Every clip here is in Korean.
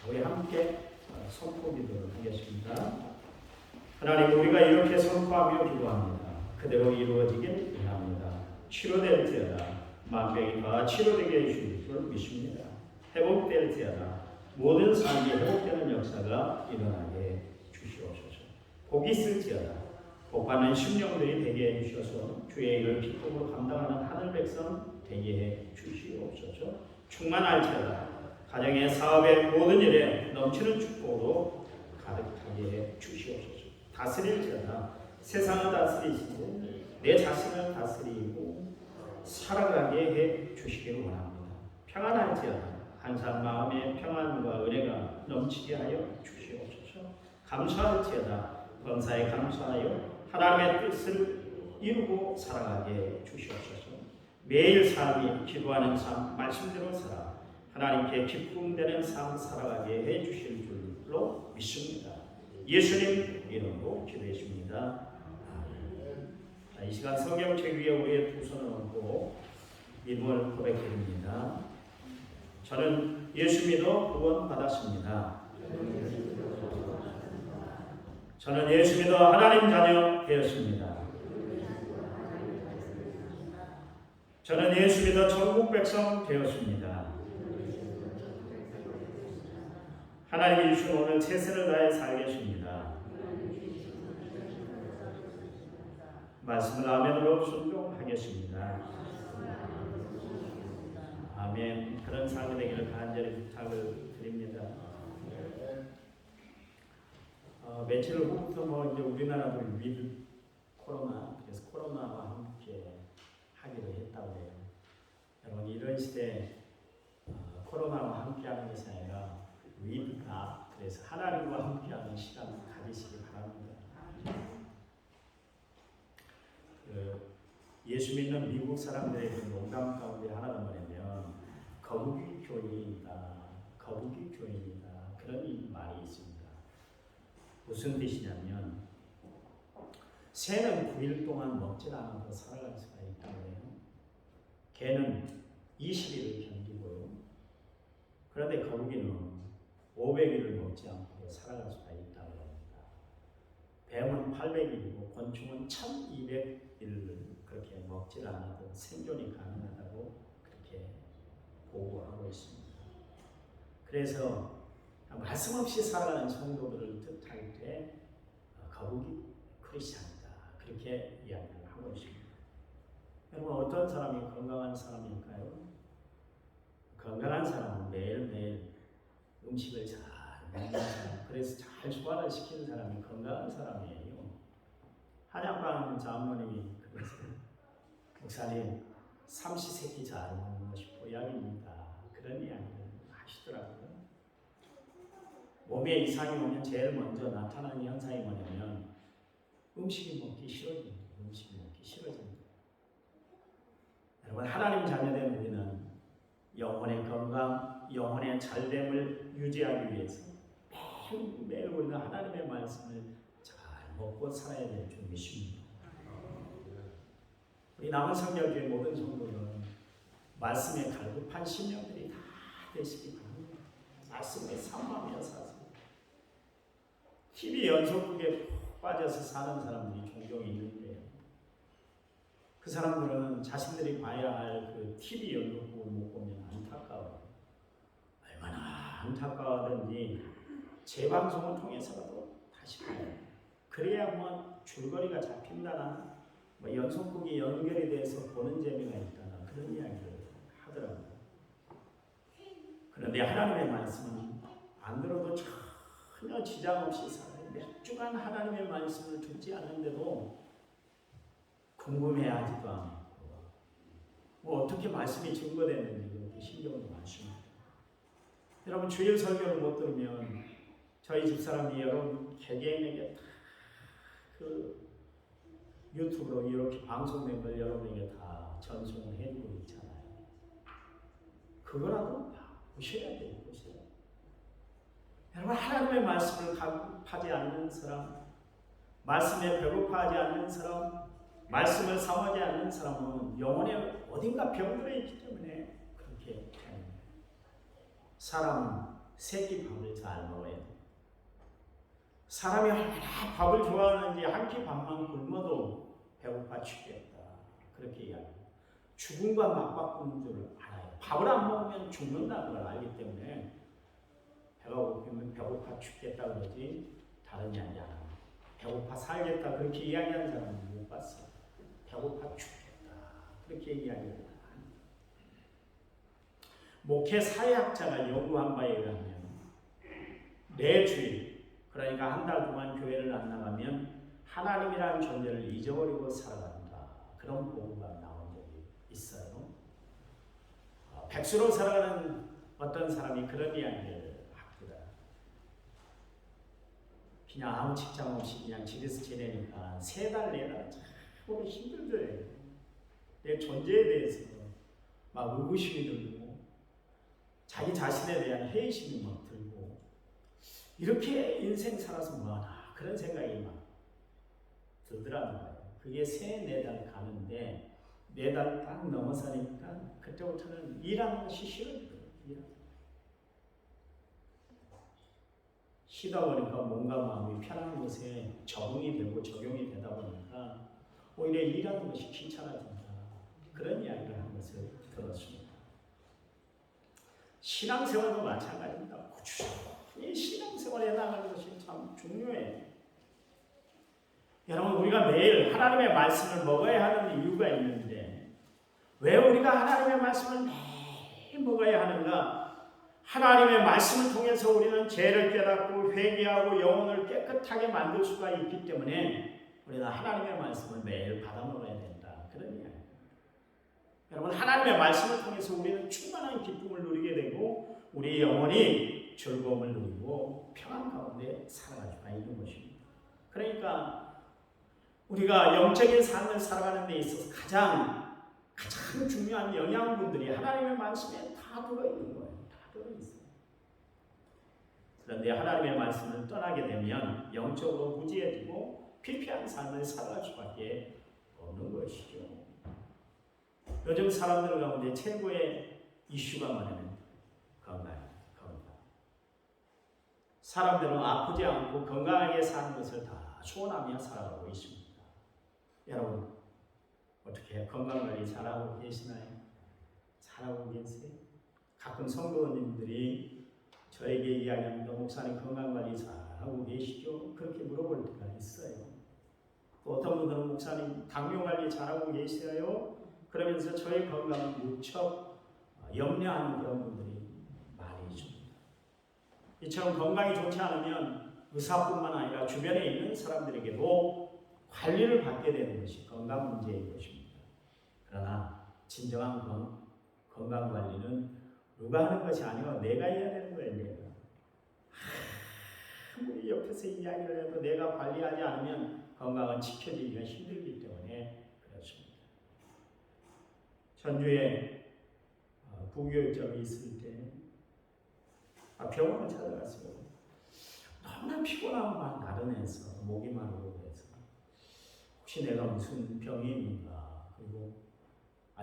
우리 함께 선포기도를 하겠습니다. 하나님, 우리가 이렇게 선포하며 기도합니다. 그대로 이루어지길 원합니다. 치료될지어다. 만병이 다 치료되게 해주실 줄 믿습니다. 회복될지어다. 모든 삶이 회복되는 역사가 일어나게 주시옵소서. 복이 있을지어다. 복받는 심령들이 되게 해주셔서 주의 일을 기쁨으로 감당하는 하늘 백성 되게 해 주시옵소서. 충만할지어다. 가정의 사업의 모든 일에 넘치는 축복으로 가득하게 해 주시옵소서. 다스릴지어다. 세상을 다스리시고 내 자신을 다스리고 살아가게 해 주시기를 원합니다. 평안할지어다. 항상 마음의 평안과 은혜가 넘치게 하여 주시옵소서. 감사할지어다. 범사에 감사하여 하나님의 뜻을 이루고 살아가게 주시옵소서. 매일 삶이 기도하는 삶, 말씀대로 살아 하나님께 기쁨되는 삶 살아가게 해 주실 줄로 믿습니다. 예수님 이름으로 기도했습니다. 이 시간 성경책 위에 우리의 두 손을 얹고 믿음을 고백드립니다. 저는 예수 믿어 구원 받았습니다. 저는 예수 믿어 하나님 자녀 되었습니다. 저는 예수 믿어 천국 백성 되었습니다. 하나님이 주신 오늘 최선을 다해 살겠습니다. 말씀을 아멘으로 순종하겠습니다. 아멘. 그런 삶이 되기를 간절히 부탁을 드립니다. 며칠 후부터 이제 우리나라도 위드 코로나, 그래서 코로나와 함께 하기로 했다고 해요. 여러분, 이런 시대에 코로나와 함께하는 것이 아니라 위드가, 그래서 하나님과 함께하는 시간을 가지시기 바랍니다. 예수 믿는 미국 사람들의 농담 가운데 하나는 뭐냐면 거북이 교인이다, 거북이 교인이다, 그런 말이 있습니다. 무슨 뜻이냐면 새는 9일 동안 먹지 않아도 살아갈 수가 있다고 해요. 개는 20일을 견디고요. 그런데 거북이는 500일을 먹지 않고 살아갈 수가 있다고 합니다. 뱀은 800일이고 곤충은 1200일을 그렇게 먹지 않아도 생존이 가능하다고 그렇게 보고하고 있습니다. 그래서 말씀 없이 살아가는 성도들을 뜻할 때 거북이 크리스찬이다, 그렇게 이야기를 하고 있습니다. 여러분, 어떤 사람이 건강한 사람일까요? 건강한 사람은 매일매일 음식을 잘 먹는 사람, 그래서 잘 소화를 시키는 사람이 건강한 사람이에요. 한약방 장로님이 그래서 목사님, 삼시세끼 잘 먹는 것이 보약입니다, 그런 이야기를 하시더라고요. 몸에 이상이 오면 제일 먼저 나타나는 현상이 뭐냐면 음식이 먹기 싫어집니다. 음식이 먹기 싫어집니다. 여러분, 하나님 자녀된 우리는 영혼의 건강, 영혼의 잘됨을 유지하기 위해서 매일 우리는 하나님의 말씀을 잘 먹고 살아야 될 줄 믿습니다. 우리 남은 성결교회 모든 성도는 말씀에 갈급한 심령들이 다 되시기 바랍니다. 말씀에 삼하며 사세요. TV 연속극에 빠져서 사는 사람들이 종종 있는데 그 사람들은 자신들이 봐야 할 그 TV 연속극을 못 보면 안타까워요. 얼마나 안타까워하든지 재방송을 통해서라도 다시 봐요. 그래야 줄거리가 잡힌다나 연속극이 연결이 돼서 보는 재미가 있다나 그런 이야기를 하더라고요. 그런데 하나님의 말씀은 안 들어도 전혀 지장 없이 살아요. 몇 주간 하나님의 말씀을 듣지 않는데도 궁금해하지도 않고 어떻게 말씀이 증거되는지 그렇게 신경을 많습니다. 여러분, 주일 설교를 못 들으면 저희 집사람이 여러분 개개인에게 다 그 유튜브로 이렇게 방송된 걸 여러분에게 다 전송을 해주고 있잖아요. 그거라도 보셔야 돼요. 보셔야 돼요. 여러분, 하나님의 말씀을 가급하지 않는 사람, 말씀에 배고파하지 않는 사람, 말씀을 사모하지 않는 사람은 영혼에 어딘가 병들어 있기 때문에 그렇게 됩니다. 사람은 새끼 밥을 잘 먹어야 돼. 사람이 얼마나 밥을 좋아하는지 한 끼 밥만 굶어도 배고파 죽겠다. 그렇게 이야기해요. 죽음과 맞바꾸는 줄 알아요. 밥을 안 먹으면 죽는다는 걸 알기 때문에 배가 고프면 배고파 죽겠다 그러지 다른 이야기 안 합니다. 배고파 살겠다 그렇게 이야기하는 사람은 못 봤어요. 배고파 죽겠다 그렇게 이야기합니다. 목회 사회학자가 연구한 바에 의하면 매주일 그러니까 한 달 동안 교회를 안 나가면 하나님이라는 존재를 잊어버리고 살아간다. 그런 보고가 나온 적이 있어요. 백수로 살아가는 어떤 사람이 그런 이야기를 합니다. 그냥 아무 직장 없이 그냥 집에서 지내니까 3달, 4달 참 힘들더래요. 내 존재에 대해서 막 의구심이 들고 자기 자신에 대한 회의심이 막 들고 이렇게 인생 살아서 뭐하나 그런 생각이 막 들더라는 거예요. 그게 3, 4달 가는데 4달 딱 넘어서니까 그때부터는 일하는 것이 싫어져요. 쉬다 보니까 몸과 마음이 편한 곳에 적응이 되고 적용이 되다 보니까 오히려 일하는 것이 귀찮아진다. 그런 이야기를 한 것을 들었습니다. 신앙생활도 마찬가지입니다. 꾸준히 신앙생활에 나가는 것이 참 중요해요. 여러분 우리가 매일 하나님의 말씀을 먹어야 하는 이유가 있는데 왜 우리가 하나님의 말씀을 매일 먹어야 하는가? 하나님의 말씀을 통해서 우리는 죄를 깨닫고 회개하고 영혼을 깨끗하게 만들 수가 있기 때문에 우리는 하나님의 말씀을 매일 받아 먹어야 된다. 그런 이야기입니다. 여러분 하나님의 말씀을 통해서 우리는 충만한 기쁨을 누리게 되고 우리 영혼이 즐거움을 누리고 평안 가운데 살아갈 수가 있는 것입니다. 그러니까 우리가 영적인 삶을 살아가는 데 있어서 가장 중요한 영양분들이 하나님의 말씀에 다 들어있는 거예요. 다 들어있어요. 그런데 하나님의 말씀을 떠나게 되면 영적으로 무지해지고 피폐한 삶을 살아갈 수밖에 없는 것이죠. 요즘 사람들 가운데 최고의 이슈가 뭐냐면 건강입니다. 건강. 사람들은 아프지 않고 건강하게 사는 것을 다 소원하며 살아가고 있습니다. 여러분 어떻게 건강관리 잘하고 계시나요? 잘하고 계세요? 가끔 성도님들이 저에게 이야기합니다. 목사님 건강관리 잘하고 계시죠? 그렇게 물어볼 때가 있어요. 또 어떤 분들은 목사님 당뇨관리 잘하고 계세요? 그러면서 저의 건강을 무척 염려하는 그런 분들이 많이 있습니다. 이처럼 건강이 좋지 않으면 의사뿐만 아니라 주변에 있는 사람들에게도 관리를 받게 되는 것이 건강 문제인 것입니다. 그러나 진정한 건강 관리는 누가 하는 것이 아니고 내가 해야 되는 거예요. 내가. 아무리 옆에서 이야기를 해도 내가 관리하지 않으면 건강은 지켜지기가 힘들기 때문에 그렇습니다. 전주에 부교육점이 있을 때 병원을 찾아갔어요. 너무나 피곤하고 막 나른해서 목이 마르고 해서 혹시 내가 무슨 병이 있는가. 그리고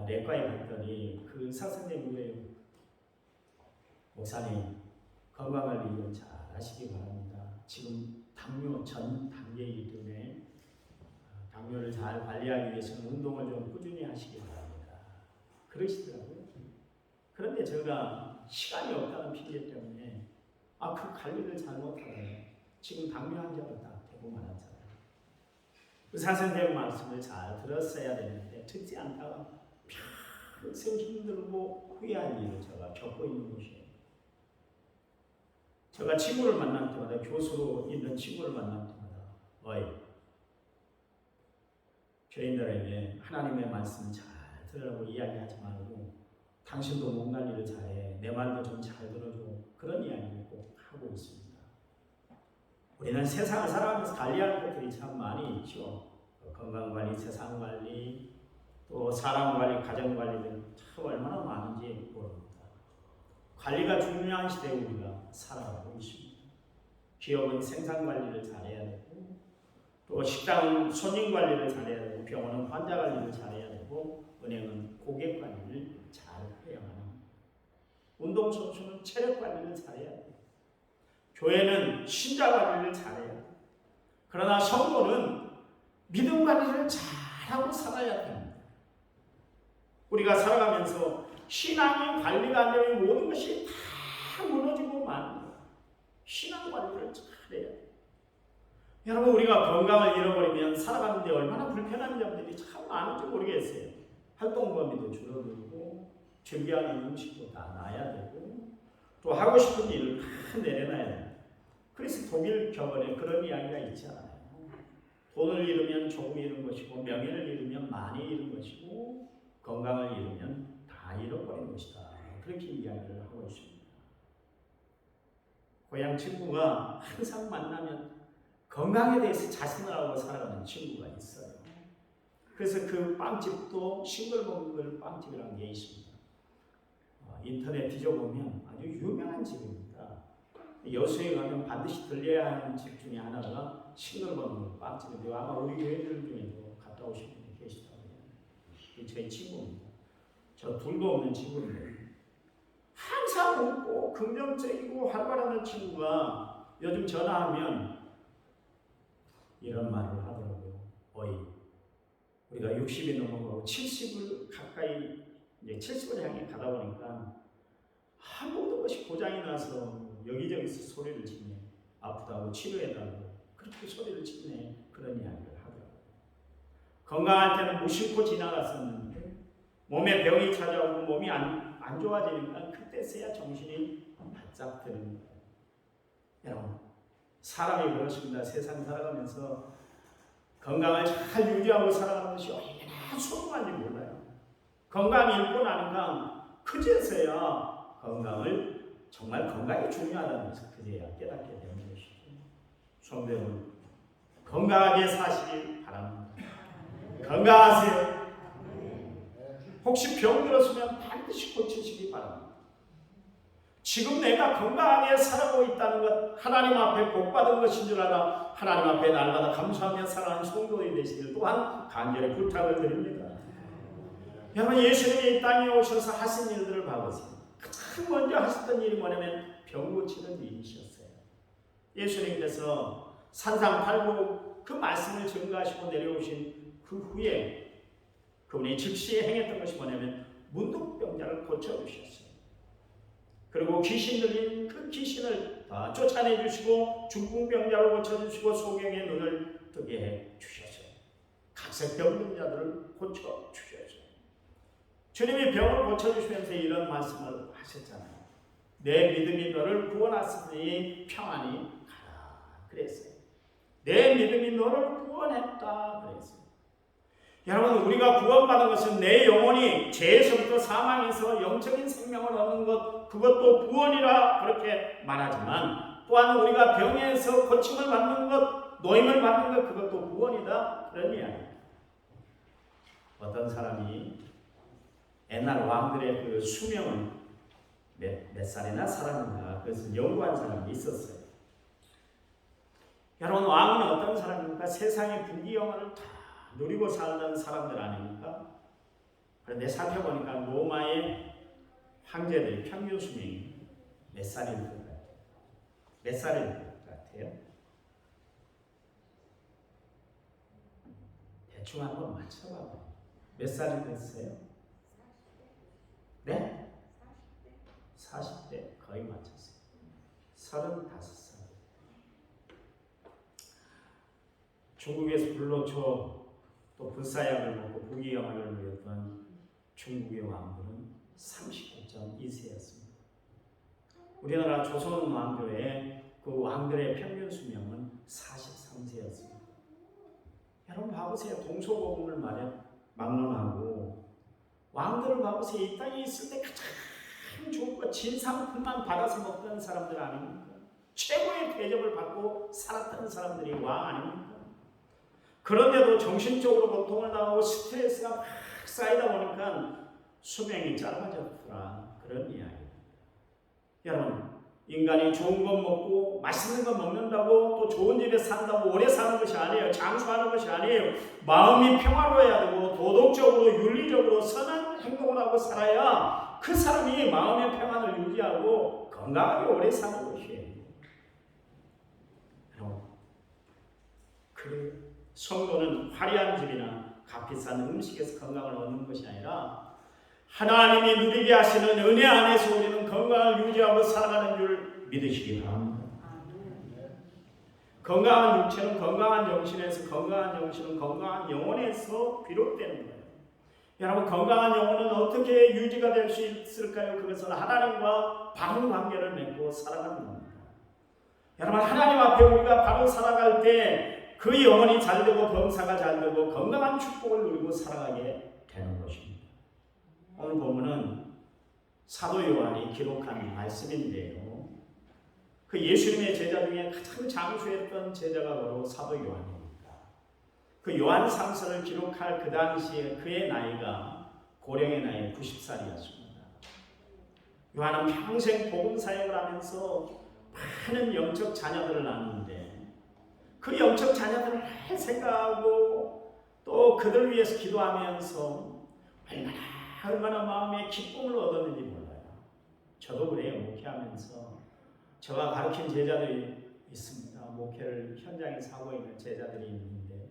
내과에 갔더니 그 의사 선생님이 목사님 건강관리 좀 잘 하시기 바랍니다. 지금 당뇨 전 단계이기 때문에 당뇨를 잘 관리하기 위해서는 운동을 좀 꾸준히 하시기 바랍니다. 그러시더라고요. 그런데 제가 시간이 없다는 핑계 때문에 그 관리를 잘못하면 지금 당뇨 환자가 딱 되고 말한 사람. 의사 선생님 말씀을 잘 들었어야 되는데 듣지 않다가 평생 힘들고 후회한 일을 제가 겪고 있는 것이에요. 제가 친구를 만날 때마다 교수로 있는 친구를 만날 때마다 교인들에게 하나님의 말씀 잘 들으라고 이야기하지 말고 당신도 몸 관리를 잘해. 내 말도 좀 잘 들어줘. 그런 이야기를 꼭 하고 있습니다. 우리는 세상을 살아가면서 관리할 것들이 참 많이 있죠. 건강관리, 세상관리, 또 사람관리, 가정관리들 참 얼마나 많은지 모릅니다. 관리가 중요한 시대에 우리가 살아가고 있습니다. 기업은 생산관리를 잘해야 되고 또 식당은 손님관리를 잘해야 되고 병원은 환자관리를 잘해야 되고 은행은 고객관리를 잘 해야만 합니다. 운동선수는 체력관리를 잘해야 돼요. 교회는 신자 관리를 잘해요. 그러나 성도는 믿음 관리를 잘하고 살아야 됩니다. 우리가 살아가면서 신앙이 관리가 안 되면 모든 것이 다 무너지고 마는 거예요. 신앙 관리를 잘해야 돼요. 여러분, 우리가 건강을 잃어버리면 살아가는데 얼마나 불편한 점들이 참 많은지 모르겠어요. 활동 범위도 줄어들고 즐겨하는 음식도 다 놔야 되고 또 하고 싶은 일을 다 내려놔야 돼요. 그래서 독일 격언에 그런 이야기가 있잖아요. 돈을 잃으면 조금 잃은 것이고 명예를 잃으면 많이 잃은 것이고 건강을 잃으면 다 잃어버린 것이다. 그렇게 이야기를 하고 있습니다. 고향 친구가 항상 만나면 건강에 대해서 자신을 하고 살아가는 친구가 있어요. 그래서 그 빵집도 싱글벙글 빵집이라는 게 있습니다. 인터넷 뒤져보면 아주 유명한 집입니다. 여수에 가면 반드시 들려야 하는 집 중에 하나가 싱글벙글 빵집인데 아마 우리 교회들 중에도 갔다 오신 분이 계시다고 해요. 저희 친구입니다. 저 둘도 없는 친구인데 항상 웃고 긍정적이고 활발한 친구가 요즘 전화하면 이런 말을 하더라고요. 어이, 우리가 60이 넘어가고 70을 가까이 이제 70을 향해 가다 보니까 모든 것이 고장이 나서 여기저기서 소리를 치네. 아프다고 치료해달라고 그렇게 소리를 치네. 그런 이야기를 하더라고요. 건강할 때는 무심코 지나갔었는데 몸에 병이 찾아오고 몸이 안 좋아지니까 그때서야 정신이 바짝 드는 거예요. 여러분, 사람이 그렇습니다. 세상 살아가면서 건강을 잘 유지하고 살아가는 것이 얼마나 소중한지 몰라요. 건강이 잃고 나니까 그제서야 건강을 정말 건강이 중요하다는 것을 그제야 깨닫게 되는 것이죠. 성도 여러분, 건강하게 사시길 바랍니다. 건강하세요. 혹시 병 들었으면 반드시 고치시기 바랍니다. 지금 내가 건강하게 살아가고 있다는 것, 하나님 앞에 복받은 것인 줄 알아 하나님 앞에 날마다 감사하며 살아가는 성도들이 되시기를 또한 간절히 부탁을 드립니다. 여러분, 예수님이 이 땅에 오셔서 하신 일들을 봐보세요. 가장 먼저 하셨던 일이 뭐냐면 병 고치는 일이셨어요. 예수님께서 산상팔고 그 말씀을 증거하시고 내려오신 그 후에 그분이 즉시 행했던 것이 뭐냐면 문둥병자를 고쳐주셨어요. 그리고 귀신 들린 그 귀신을 다 쫓아내주시고 중풍병자를 고쳐주시고 소경의 눈을 뜨게 해주셨어요. 각색 병든 자들을 고쳐주셨어요. 주님이 병을 고쳐주시면서 이런 말씀을 하셨잖아요. 내 믿음이 너를 구원하시니 평안히 가라 그랬어요. 내 믿음이 너를 구원했다 그랬어요. 여러분, 우리가 구원받은 것은 내 영혼이 죄에서부터 사망에서 영적인 생명을 얻는 것, 그것도 구원이라 그렇게 말하지만 또한 우리가 병에서 고침을 받는 것, 노임을 받는 것, 그것도 구원이다 그런 이야기입니다. 어떤 사람이 옛날 왕들의 그 수명을 몇 살이나 살았는가 그것을 연구한 사람이 있었어요. 여러분, 왕은 어떤 사람입니까? 세상의 부귀영화를 다 누리고 살던 사람들 아닙니까? 그런데 살펴보니까 로마의 황제들의 평균 수명이 몇 살일 것 같아요? 몇 살일 것 같아요? 대충 한번 맞춰봐봐요. 몇 살이 됐어요? 네? 40대 거의 맞췄어요. 35살. 중국에서 불로초 또 불사약을 먹고 부귀영화를 누렸던 중국의 왕들은 39.2세였습니다. 우리나라 조선 왕조의 그 왕들의 평균 수명은 43세였습니다. 여러분 봐보세요. 동서고금을 막론하고 왕들을 봐보세요. 이 땅에 있을 때 가장 좋은 것 진상품만 받아서 먹던 사람들 아닙니까? 최고의 대접을 받고 살았던 사람들이 왕 아닙니까? 그런데도 정신적으로 고통을 당하고 스트레스가 막 쌓이다 보니까 수명이 짧아졌구나 그런 이야기입니다. 여러분, 인간이 좋은 것 먹고 맛있는 것 먹는다고 또 좋은 집에 산다고 오래 사는 것이 아니에요. 장수하는 것이 아니에요. 마음이 평화로워야 되고 도덕적으로 윤리적으로 선한 행동을 하고 살아야 그 사람이 마음의 평안을 유지하고 건강하게 오래 사는 것이에요. 그래요. 성도는 화려한 집이나 값비싼 음식에서 건강을 얻는 것이 아니라 하나님이 누리게 하시는 은혜 안에서 우리는 건강을 유지하고 살아가는 줄 믿으시기 바랍니다. 건강한 육체는 건강한 정신에서, 건강한 정신은 건강한 영혼에서 비롯되는 거예요. 여러분, 건강한 영혼은 어떻게 유지가 될 수 있을까요? 그것은 하나님과 바른 관계를 맺고 살아가는 겁니다. 여러분, 하나님 앞에 우리가 바로 살아갈 때 그 영혼이 잘 되고 병사가 잘 되고 건강한 축복을 누리고 살아가게 되는 것입니다. 오늘 본문은 사도 요한이 기록한 말씀인데요. 그 예수님의 제자 중에 가장 장수했던 제자가 바로 사도 요한입니다. 그 요한 상서를 기록할 그 당시에 그의 나이가 고령의 나이 90살이었습니다. 요한은 평생 복음 사역을 하면서 많은 영적 자녀들을 낳았는데 그 영적 자녀들을 생각하고 또 그들 위해서 기도하면서 얼마나 마음에 기쁨을 얻었는지 몰라요. 저도 그래요. 목회하면서 제가 가르친 제자들이 있습니다. 목회를 현장에서 하고 있는 제자들이 있는데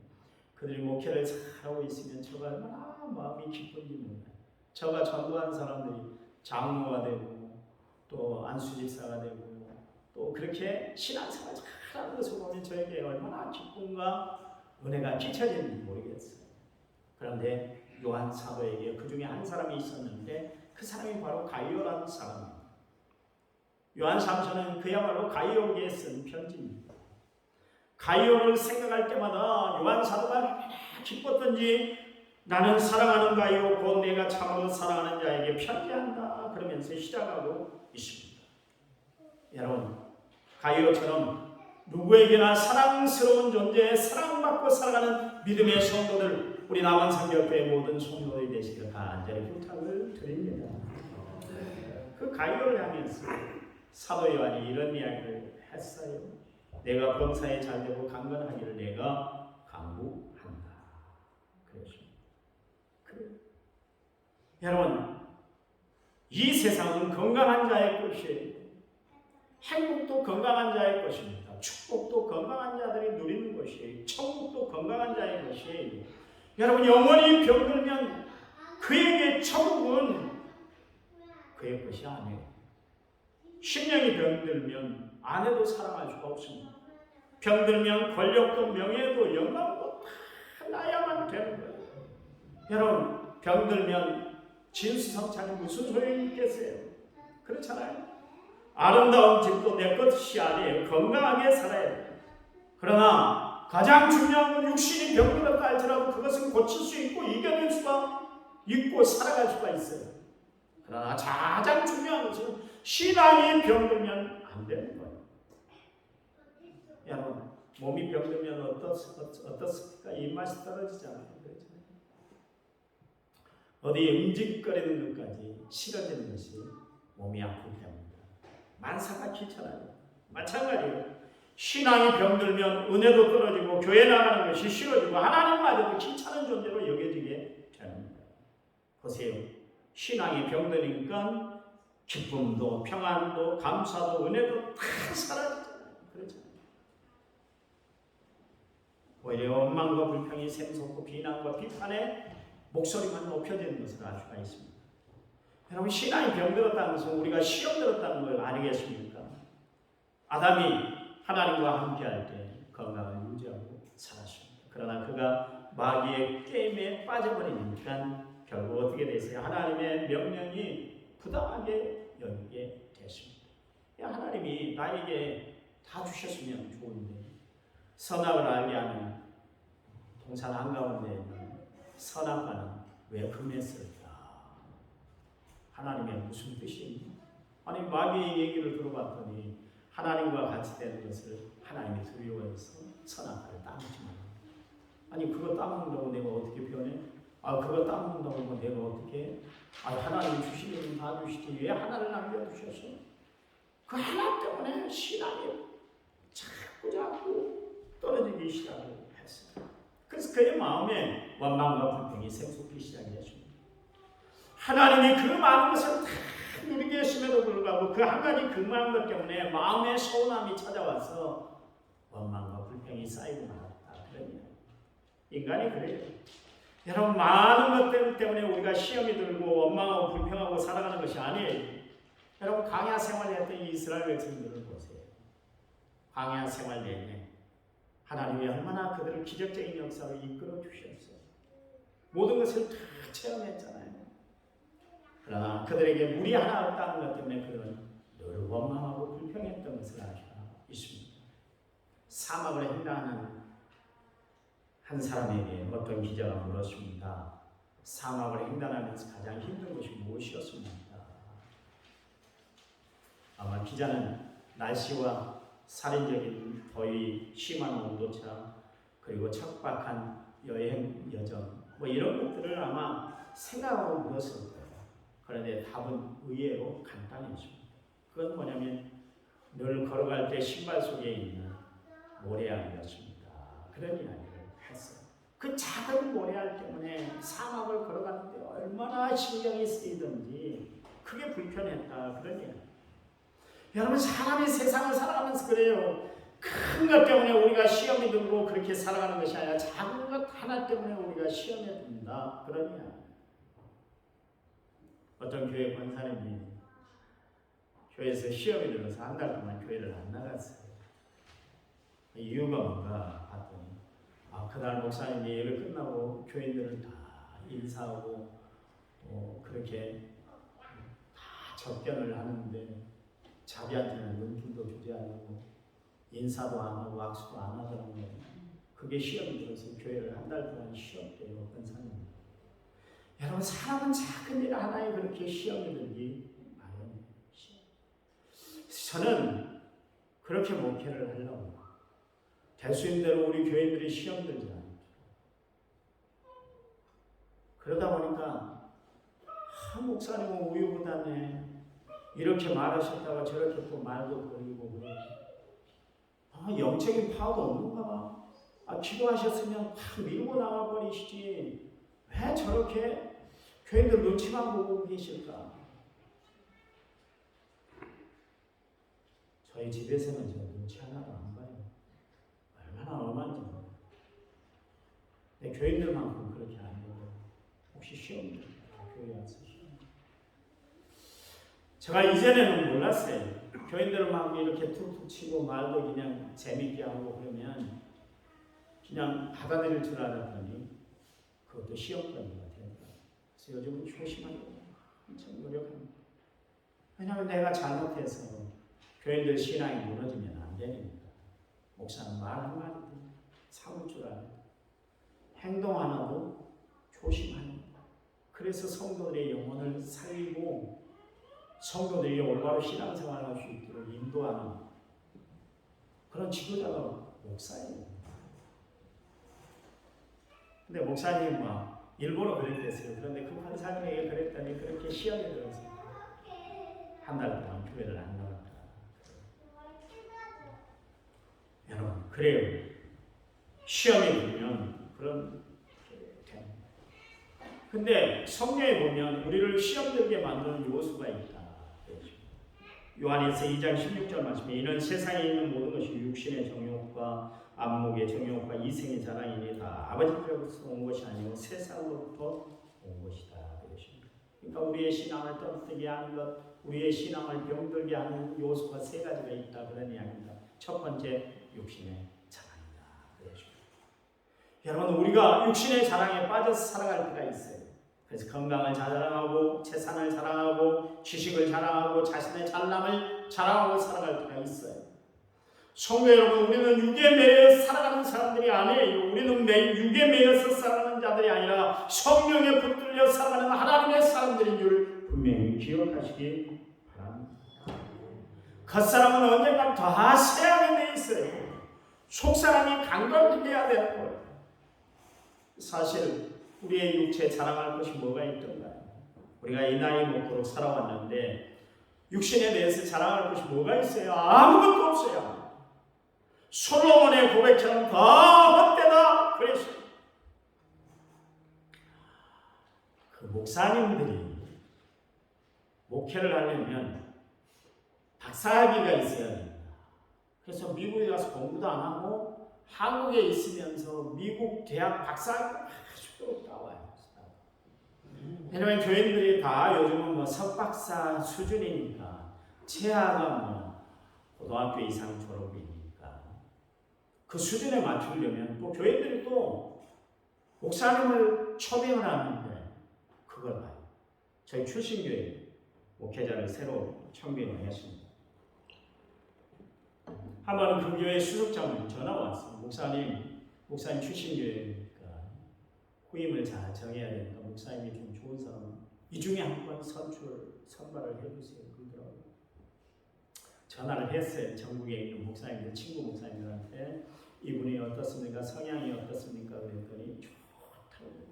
그들이 목회를 잘하고 있으면 제가 얼마나 마음이 기쁜지 몰라요. 제가 전도한 사람들이 장로가 되고 또 안수집사가 되고 또 그렇게 신앙생활 잘하는 것을 보면 저에게 얼마나 기쁨과 은혜가 끼쳐지는지 모르겠어요. 그런데 요한 사도에게 그 중에 한 사람이 있었는데 그 사람이 바로 가이오라는 사람입니다. 요한 삼서는 그야말로 가이오에게 쓴 편지입니다. 가이오를 생각할 때마다 요한 사도가 얼마나 기뻤던지 나는 사랑하는 가이오 곧 내가 참으로 사랑하는 자에게 편지한다 그러면서 시작하고 있습니다. 여러분, 가이오처럼 누구에게나 사랑스러운 존재에 사랑받고 살아가는 믿음의 성도들, 우리 남한상교회의 모든 성도들이 되시기를 간절히 부탁을 드립니다. 그 가이오를 하면서 사도 요한이 이런 이야기를 했어요. 내가 범사에 잘되고 강건하기를 내가 간구한다. 그렇습니다. 여러분, 이 세상은 건강한 자의 것이에요. 행복도 건강한 자의 것입니다. 축복도 건강한 자들이 누리는 것이에요. 천국도 건강한 자의 것이에요. 여러분, 영원히 병들면 그에게 천국은 그의 것이 아니에요. 심령이 병들면 아내도 사랑할 수가 없습니다. 병들면 권력도 명예도 영광도 다 나야만 되는 거예요. 여러분, 병들면 진수성찬이 무슨 소용이 있겠어요? 그렇잖아요. 아름다운 집도 내 것이 아니에요. 건강하게 살아야 돼요. 그러나 가장 중요한 건 육신이 병들었다 할지라도 그것은 고칠 수 있고 이겨낼 수가 있고 살아갈 수가 있어요. 그러나 가장 중요한 것은 신앙이 병들면 안 되는 거예요. 여러분, 몸이 병들면 어떻습니까? 입맛이 떨어지잖아요. 그렇잖아요. 어디에 움직거리는 것까지 싫어지는 것이 몸이 아프기 때문입니다. 만사가 귀찮아요. 마찬가지예요. 신앙이 병들면 은혜도 떨어지고 교회 나가는 것이 싫어지고 하나님마저도 귀찮은 존재로 여겨지게 됩니다. 보세요. 신앙이 병드니까 기쁨도 평안도 감사도 은혜도 다 사라지잖아요. 그렇죠? 오히려 원망과 불평이 샘솟고 비난과 비판에 목소리만 높여지는 것을 알 수가 있습니다. 여러분, 신앙이 병들었다는 것은 우리가 시험 들었다는 걸 아니겠습니까? 아담이 하나님과 함께할 때 건강을 유지하고 살았습니다. 그러나 그가 마귀의 게임에 빠져버리니까 결국 어떻게 됐어요? 하나님의 명령이 부당하게 여기게 됐습니다. 하나님이 나에게 다 주셨으면 좋은데 선악을 알게 하는 동산 한가운데 있는 선악과는 왜 금했을까? 하나님의 무슨 뜻이? 아니, 마귀의 얘기를 들어봤더니 하나님과 같이 되는 것을 하나님이 두려워해서 선악과를 따먹지 말라. 아니, 그거 따먹는다고 내가 어떻게 변해? 그거 따먹는다고 내가 어떻게? 하나님 주시면 다 주시지 왜 하나를 남겨두셨어? 그 하나 때문에 신앙이 자꾸 떨어지기 시작을 했어요. 그래서 그의 마음에 원망과 불평이 샘솟기 시작했습니다. 하나님이 그 많은 것을 다 누리게 했음에도 불구하고 그 한 가지 근무한 것 때문에 마음의 서운함이 찾아와서 원망과 불평이 쌓이고 나갔다. 인간이 그래요. 여러분, 많은 것들 때문에 우리가 시험이 들고 원망하고 불평하고 살아가는 것이 아니에요. 여러분, 광야 생활했던 이스라엘 백성들을 보세요. 광야 생활 내내 하나님이 얼마나 그들을 기적적인 역사로 이끌어 주셨어요. 모든 것을 다 체험했잖아요. 그러나 그들에게 물이 하나 없다는 것 때문에 그들은 늘 원망하고 불평했던 것을 알 수가 있습니다. 사막을 횡단하는 한 사람에게 어떤 기자가 물었습니다. 사막을 횡단하면서 가장 힘든 것이 무엇이었습니까? 아마 기자는 날씨와 살인적인 더위, 심한 온도차, 그리고 척박한 여행 여정 이런 것들을 아마 생각하고 물었을 거예요. 그런데 답은 의외로 간단했습니다. 그건 뭐냐면 늘 걸어갈 때 신발 속에 있는 모래알이었습니다. 그런 이야기를 했어요. 그 작은 모래알 때문에 사막을 걸어가는데 얼마나 신경이 쓰이든지 그게 불편했다. 그런 이야기. 여러분, 사람이 세상을 살아가면서 그래요. 큰 것 때문에 우리가 시험이 들고 그렇게 살아가는 것이 아니라 작은 것 하나 때문에 우리가 시험에 든다. 그런 이야기. 어떤 교회 권사님이 교회에서 시험이 들어서 한 달 동안 교회를 안 나갔어요. 이유가 뭔가 봤더니 그날 목사님이 예배 끝나고 교인들을 다 인사하고 그렇게 다 접견을 하는데 자기한테는 눈길도 주지 않고 인사도 안 하고 악수도 안 하더라고요. 그게 시험이 들어서 교회를 한 달 동안 쉬었대요. 권사님. 여러분, 사람은 작은 일 하나에 그렇게 시험이 들기 마련이에요. 저는 그렇게 목회를 하려고 될 수 있는 대로 우리 교인들이 시험 들지 않죠. 그러다 보니까 목사님은 우유부단해 이렇게 말하셨다가 저렇게 또 말도 돌리고 그래. 영적인 파워가 없는가 봐. 기도하셨으면 확 밀고 나와 버리시지. 왜 저렇게 교인들 눈치만 보고 계실까? 저희 집에서는 저 눈치 하나도 안 봐요. 얼마나 엄한지 몰라요. 근데 교인들만큼 그렇게 안 보고 혹시 시험 교회 와서 시험. 제가 이전에는 몰랐어요. 교인들을 막 이렇게 툭툭 치고 말도 그냥 재밌게 하고 그러면 그냥 받아들일 줄 알았더니 그것도 시험거리가 되더라고요. 그래서 요즘은 조심하려고 엄청 노력합니다. 왜냐하면 내가 잘못해서 교인들 신앙이 무너지면 안 되니까. 목사는 말 한마디도 참을 줄 알아요. 행동 하나도 조심합니다. 그래서 성도들의 영혼을 살리고 성도들이 올바로 신앙생활을 할 수 있도록 인도하는 그런 지도자가 목사예요. 근데 목사님이 막 일부러 그랬댔어요. 그런데 그 권사님에게 그랬더니 그렇게 시험이 들어서 한 달 동안 교회를 안 나갔다. 여러분, 그래요. 시험이 들면 그런 됩니다. 근데 성경에 보면 우리를 시험 들게 만드는 요소가 있다. 요한일서 2장 16절 말씀에 이는 세상에 있는 모든 것이 육신의 정욕과 안목의 정욕과 이생의 자랑이니 다 아버지께로부터 온 것이 아니고 세상으로부터 온 것이다. 그러니까 우리의 신앙을 떨어뜨리게 하는 것, 우리의 신앙을 병들게 하는 요소가 세 가지가 있다. 그런 이야기입니다. 첫 번째, 육신의 자랑이다. 여러분, 우리가 육신의 자랑에 빠져서 살아갈 때가 있어요. 그래서 건강을 자랑하고 재산을 자랑하고 지식을 자랑하고 자신의 잘남을 자랑하고 살아갈 때가 있어요. 성도 여러분, 우리는 육에 매여 살아가는 사람들이 아니에요. 우리는 육에 매여서 살아가는 자들이 아니라 성령에 붙들려 살아가는 하나님의 사람들인 줄 분명히 기억하시기 바랍니다. 겉사람은 언젠가 다 쇠하게 돼 있어요. 속사람이 강건해야 되는 거예요. 사실 우리의 육체에 자랑할 것이 뭐가 있던가요? 우리가 이 나이 먹도록 살아왔는데 육신에 대해서 자랑할 것이 뭐가 있어요? 아무것도 없어요. 솔로몬의 고백처럼 다 헛되다 그랬어요. 그 목사님들이 목회를 하려면 박사학위가 있어야 됩니다. 그래서 미국에 가서 공부도 안 하고 한국에 있으면서 미국 대학 박사학위 아주 나와요. 왜냐면 교인들이 다 요즘은 뭐 석박사 수준이니까 최하가 뭐 고등학교 이상 졸업이니까 그 수준에 맞추려면 또 교인들이 또 목사님을 초빙을 하는데 그걸 봐요. 저희 출신교회 목회자를 새로 청빙을 했습니다. 한 번은 그 교회 수석장님 전화가 왔어요. 목사님 출신교회니까 후임을 잘 정해야 되니까 목사님이 좀 좋은 사람 이 중에 한 번 선발을 해주세요. 그러더라고요. 전화를 했어요. 전국에 있는 목사님들, 친구 목사님들한테 이분이 어떻습니까? 성향이 어떻습니까? 그랬더니 좋다고 그래요.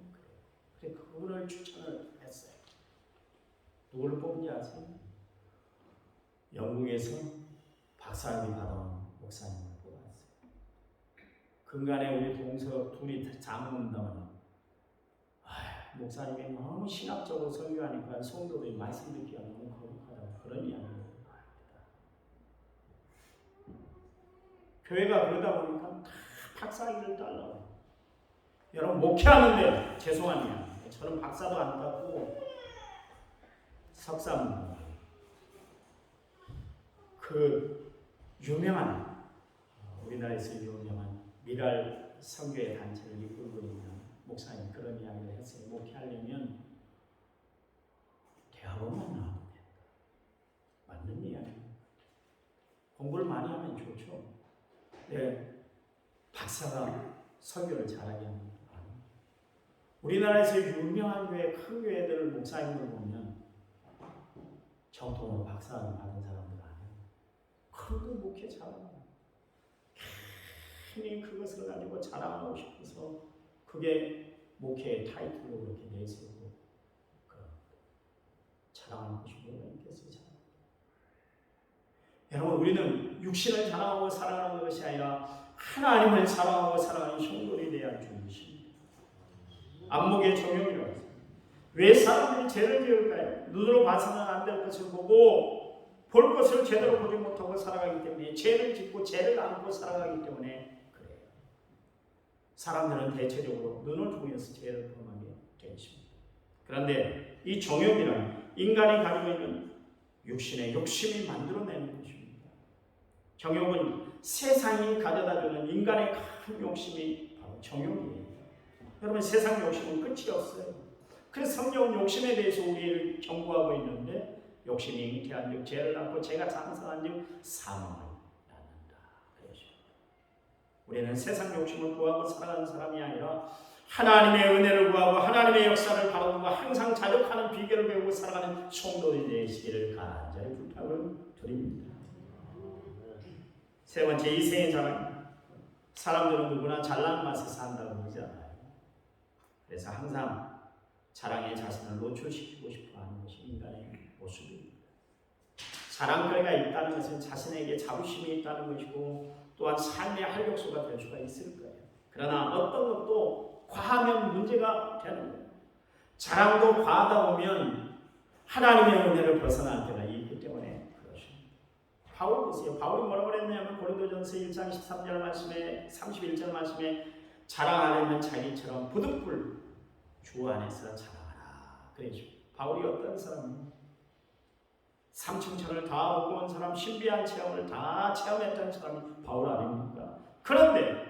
그래 그분을 추천을 했어요. 누구를 뽑은지 아세요? 영국에서 박사학위 받은 목사님을 뽑았어요. 근간에 우리 동서 둘이 장문다면 목사님이 너무 신학적으로 설교하니까 성도들이 말씀 듣기가 너무 거북하다 그런 이야기를 합니다. 교회가 그러다 보니까 다 박사학위를 달라고. 여러분 목회하는데 죄송한 이야기. 저는 박사도 안 땄고 석사입니다. 그 유명한 우리나라에서 유명한 미랄 선교회 단체를 이끌고 있는 목사님 그런 이야기를 했어요. 목회하려면 대학원만 나와도 된다. 맞는 이야기입니다. 공부를 많이 하면 좋죠. 네, 박사가 설교를 잘하게 합니다. 우리나라에서 유명한 교회, 큰 교회들 목사님들 보면 정통으로 박사를 받은 사람들 아니에요. 그런데 목회 잘합니다. 괜히 그것을 가지고 자랑하고 싶어서 그게 목회의 타이틀로 그렇게 내세우고 자랑하고 싶은 거 있겠어요. 여러분 우리는 육신을 자랑하고 사랑하는 것이 아니라 하나님을 사랑하고 사랑하는 성도들이 되어야 주님이십니다. 안목의 정욕이라고 했습니다. 왜 사람들이 죄를 지을까요? 눈으로 봐서는 안 될 것을 보고 볼 것을 제대로 보지 못하고 살아가기 때문에 죄를 짓고 죄를 안고 살아가기 때문에 그래요. 사람들은 대체적으로 눈을 통해서 죄를 범하게 되어 있습니다. 그런데 이 정욕이란 인간이 가지고 있는 육신의 욕심이 만들어내는 것입니다. 정욕은 세상이 가져다주는 인간의 큰 욕심이 바로 정욕이에요. 여러분 세상 욕심은 끝이 없어요. 그래서 성경은 욕심에 대해서 우리를 경고하고 있는데 욕심이 잉태한 즉 죄를 낳고 죄가 장성한 즉 사망을 낳는다. 우리는 세상 욕심을 구하고 살아가는 사람이 아니라 하나님의 은혜를 구하고 하나님의 역사를 바라보고 항상 자족하는 비결을 배우고 살아가는 성도들이 되시기를 간절히 부탁을 드립니다. 세 번째 이생의 자랑. 사람들은 누구나 잘난 맛에 산다고 그러잖아요. 그래서 항상 자랑의 자신을 노출시키고 싶어하는 것이 인간의 모습입니다. 자랑거리가 있다는 것은 자신에게 자부심이 있다는 것이고 또한 삶의 활력소가 될 수가 있을 거예요. 그러나 어떤 것도 과하면 문제가 되는 거예요. 자랑도 과하다 보면 하나님의 은혜를 벗어날 때가 있기 때문에 그렇습니다. 바울 보세요. 바울이 뭐라고 그랬냐면 고린도전서 1장 13절 말씀에 31절 말씀에 자랑하려면 자기처럼 부득불 주 안에서 자랑하라. 그래죠. 바울이 어떤 사람이에요? 삼층천을 다 먹고 온 사람, 신비한 체험을 다 체험했던 사람이 바울 아닙니까? 그런데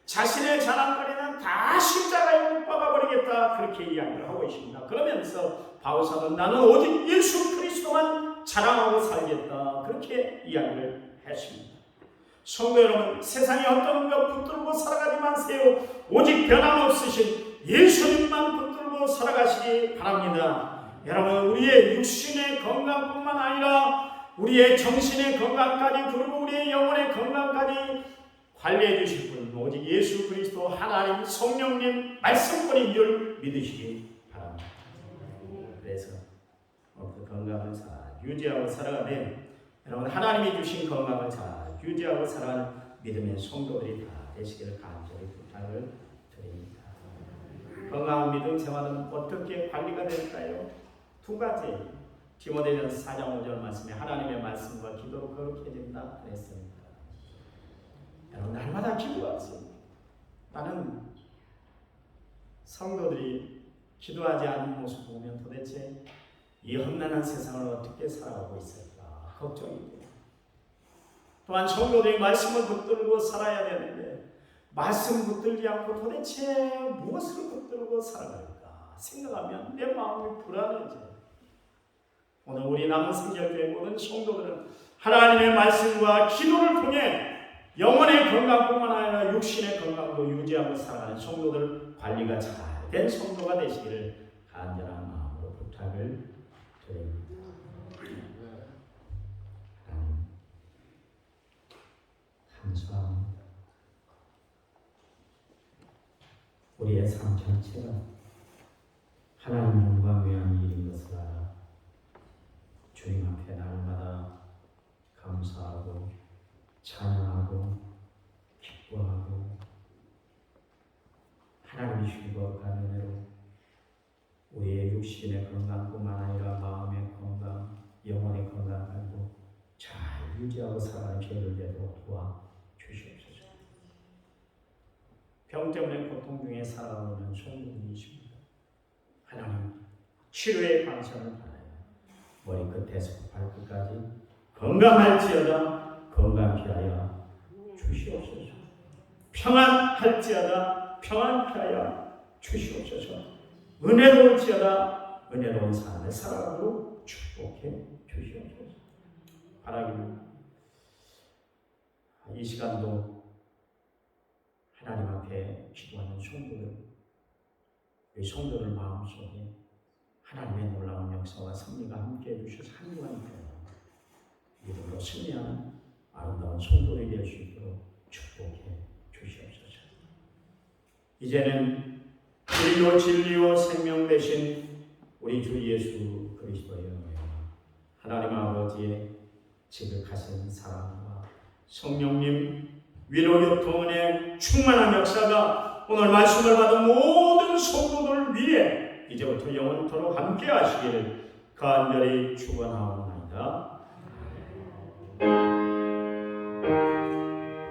자신의 자랑거리는 다 십자가에 못 박아버리겠다 그렇게 이야기를 하고 있습니다. 그러면서 바울 사도는 나는 오직 예수 그리스도만 자랑하고 살겠다 그렇게 이야기를 했습니다. 성도 여러분, 세상에 어떤 것 붙들고 살아가지 마세요. 오직 변함없으신 예수님만 붙들고 살아가시기 바랍니다. 여러분, 우리의 육신의 건강뿐만 아니라 우리의 정신의 건강까지 그리고 우리의 영혼의 건강까지 관리해 주실 분 오직 예수 그리스도 하나님 성령님 말씀뿐인 줄 믿으시기 바랍니다. 그래서 그 건강을 잘 유지하고 살아가면 여러분 하나님이 주신 건강을 잘 유지하고 살아가는 믿음의 성도들이 다 되시기를 간절히 부탁을 드립니다. 건강한 믿음 생활은 어떻게 관리가 될까요? 두 가지. 디모데전서 4장 5절 말씀에 하나님의 말씀과 기도로 거룩해진다 그랬습니다. 여러분 날마다 다 기도하세요. 나는 성도들이 기도하지 않는 모습 보면 도대체 이 험난한 세상을 어떻게 살아가고 있을까 걱정이 돼요. 또한 성도들이 말씀을 붙들고 살아야 되는데 말씀 붙들지 않고 도대체 무엇을 붙들고 살아갈까 생각하면 내 마음이 불안해져요. 오늘 우리 남은 성결교회 모든 성도들은 하나님의 말씀과 기도를 통해 영혼의 건강뿐만 아니라 육신의 건강도 유지하고 살아가는 성도들 관리가 잘 된 성도가 되시기를 간절한 마음으로 부탁을 드립니다. 감사합니다. 우리의 삶 전체가 하나님 영광 위한 일인 것을 알아 주님 앞에 날마다 감사하고 찬양하고 기뻐하고 하나님이 주신 거룩한 은혜로 우리의 육신의 건강뿐만 아니라 마음의 건강, 영혼의 건강을 잘 유지하고 살아가는 저희를 되도록 도와주시옵소서. 병 때문에 고통 중에 살아오는 성도님이십니다. 하나님 치료의 방선을 바라요. 머리끝에서 발끝까지 건강할지어다 건강케 하여 주시옵소서. 평안할지어다 평안케 하여 주시옵소서. 은혜로울지어다 은혜로운 삶을 살아가도록 축복해 주시옵소서. 바라기는 이 시간도 하나님 앞에 기도하는 성도들, 이 성도들 마음속에 하나님의 놀라운 역사와 섭리가 함께해 주셔서 한동안 믿음으로 승리하는 아름다운 성도들이 될 수 있도록 축복해 주시옵소서. 이제는 길로 진리요 생명 되신 우리 주 예수 그리스도의 은혜와 하나님 아버지의 지극하신 사랑과 성령님 위로 교통의 충만한 역사가 오늘 말씀을 받은 모든 성도들 위해 이제부터 영원토록 함께 하시기를 간절히 축원하옵나이다.